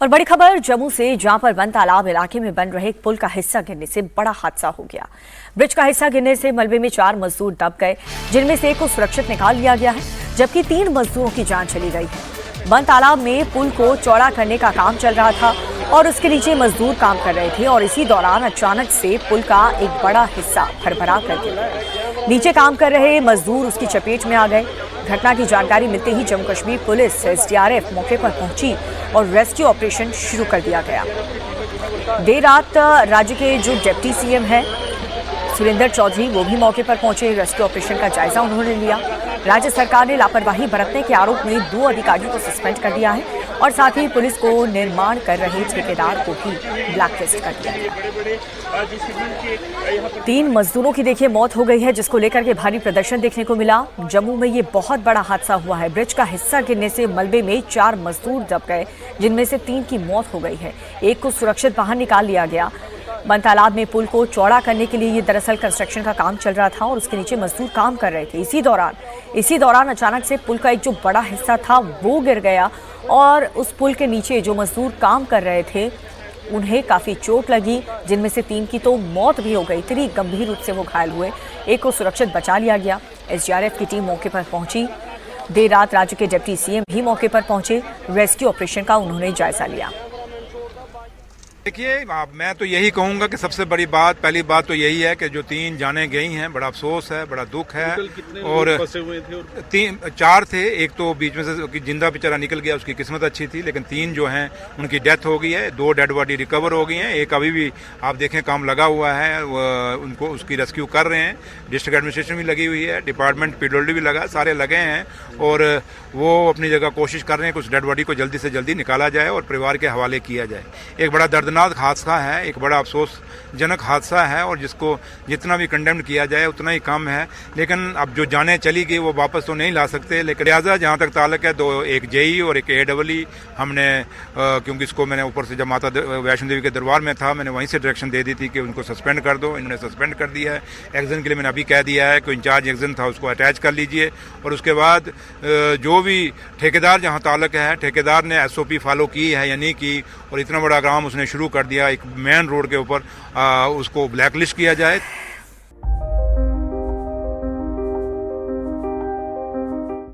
और बड़ी खबर जम्मू से, जहां पर वन तालाब इलाके में बन रहे एक पुल का हिस्सा गिरने से बड़ा हादसा हो गया। ब्रिज का हिस्सा गिरने से मलबे में 4 मजदूर दब गए, जिनमें से एक को सुरक्षित निकाल लिया गया है, जबकि 3 मजदूरों की जान चली गई है। वन तालाब में पुल को चौड़ा करने का काम चल रहा था और उसके नीचे मजदूर काम कर रहे थे और इसी दौरान अचानक से पुल का एक बड़ा हिस्सा भरभरा कर गिरा। नीचे काम कर रहे मजदूर उसकी चपेट में आ गए। घटना की जानकारी मिलते ही जम्मू कश्मीर पुलिस SDRF मौके पर पहुंची और रेस्क्यू ऑपरेशन शुरू कर दिया गया। देर रात राज्य के जो डिप्टी CM हैं सुरेंद्र चौधरी, वो भी मौके पर पहुंचे। रेस्क्यू ऑपरेशन का जायजा उन्होंने लिया। राज्य सरकार ने लापरवाही बरतने के आरोप में 2 अधिकारियों को सस्पेंड कर दिया है और साथ ही पुलिस को निर्माण कर रहे ठेकेदार को भी ब्लैकलिस्ट कर दिया गया। 3 मजदूरों की देखिए मौत हो गई है, जिसको लेकर के भारी प्रदर्शन देखने को मिला। जम्मू में ये बहुत बड़ा हादसा हुआ है। ब्रिज का हिस्सा गिरने से मलबे में 4 मजदूर दब गए, जिनमें से 3 की मौत हो गई है। एक को सुरक्षित बाहर निकाल लिया गया। वन तालाब में पुल को चौड़ा करने के लिए ये दरअसल कंस्ट्रक्शन का काम चल रहा था और उसके नीचे मजदूर काम कर रहे थे। इसी दौरान अचानक से पुल का एक जो बड़ा हिस्सा था वो गिर गया और उस पुल के नीचे जो मजदूर काम कर रहे थे उन्हें काफी चोट लगी, जिनमें से 3 की तो मौत भी हो गई। 3 गंभीर रूप से वो घायल हुए, एक को सुरक्षित बचा लिया गया। SDRF की टीम मौके पर पहुंची। देर रात राज्य के डिप्टी CM भी मौके पर पहुंचे। रेस्क्यू ऑपरेशन का उन्होंने जायजा लिया। देखिए, मैं तो यही कहूंगा कि सबसे बड़ी बात, पहली बात तो यही है कि जो 3 जानें गई हैं, बड़ा अफसोस है, बड़ा दुख है। और 4 थे, एक तो बीच में से जिंदा बेचारा निकल गया, उसकी किस्मत अच्छी थी, लेकिन 3 जो हैं उनकी डेथ हो गई है। 2 डेड बॉडी रिकवर हो गई हैं, एक अभी भी आप देखें काम लगा हुआ है, उनको उसकी रेस्क्यू कर रहे हैं। डिस्ट्रिक्ट एडमिनिस्ट्रेशन भी लगी हुई है, डिपार्टमेंट PWD भी लगा, सारे लगे हैं और वो अपनी जगह कोशिश कर रहे हैं कि उस डेड बॉडी को जल्दी से जल्दी निकाला जाए और परिवार के हवाले किया जाए। एक बड़ा दर्दनाक हादसा है, एक बड़ा अफसोसजनक हादसा है और जिसको जितना भी कंडेम्ड किया जाए उतना ही कम है। लेकिन अब जो जानें चली गई वो वापस तो नहीं ला सकते, लेकिन लिहाजा जहाँ तक ताल्लुक है, एक JE और एक AEE हमने क्योंकि इसको मैंने ऊपर से जब माता वैष्णो देवी के दरबार में था, मैंने वहीं से डायरेक्शन दे दी थी कि उनको सस्पेंड कर दो। इन्होंने सस्पेंड कर दिया है। एक्शन के लिए मैंने अभी कह दिया है कि इंचार्ज एक्शन था उसको अटैच कर लीजिए और उसके बाद जो भी ठेकेदार जहाँ ताल्लुक है, ठेकेदार ने SOP फॉलो की है या नहीं की और इतना बड़ा काम उसने शुरू कर दिया एक मेन रोड के ऊपर, उसको ब्लैकलिस्ट किया जाए।